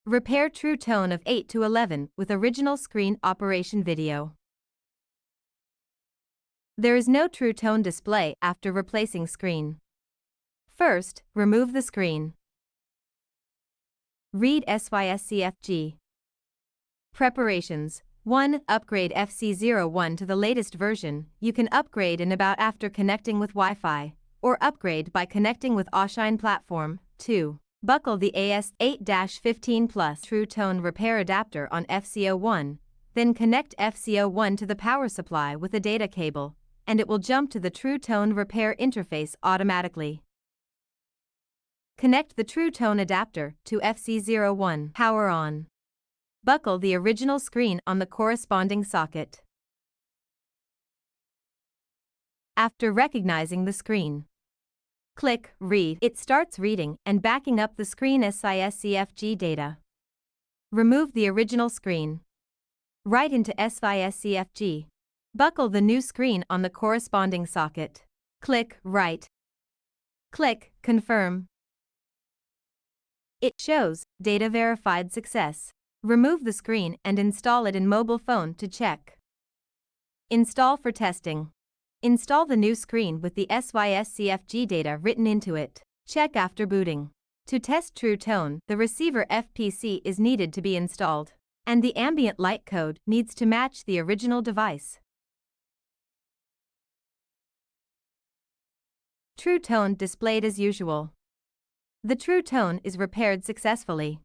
Repair True Tone of 8 to 11 with original screen operation video. There is no True Tone display after replacing screen. First, remove the screen. Read SYSCFG. Preparations. 1. Upgrade FC01 to the latest version. You can upgrade in about after connecting with Wi-Fi, or upgrade by connecting with Aweshine platform. 2. Buckle the AS8-15 Plus True Tone repair adapter on FC01, then connect FC01 to the power supply with a data cable, and it will jump to the True Tone repair interface automatically. Connect the True Tone adapter to FC01. Power on. Buckle the original screen on the corresponding socket. After recognizing the screen, click Read. It starts reading and backing up the screen SYSCFG data. Remove the original screen. Write into SYSCFG. Buckle the new screen on the corresponding socket. Click Write. Click Confirm. It shows Data Verified Success. Remove the screen and install it in mobile phone to check. Install for testing. Install the new screen with the SYSCFG data written into it. Check after booting. To test True Tone, the receiver FPC is needed to be installed, and the ambient light code needs to match the original device. True Tone displayed as usual. The True Tone is repaired successfully.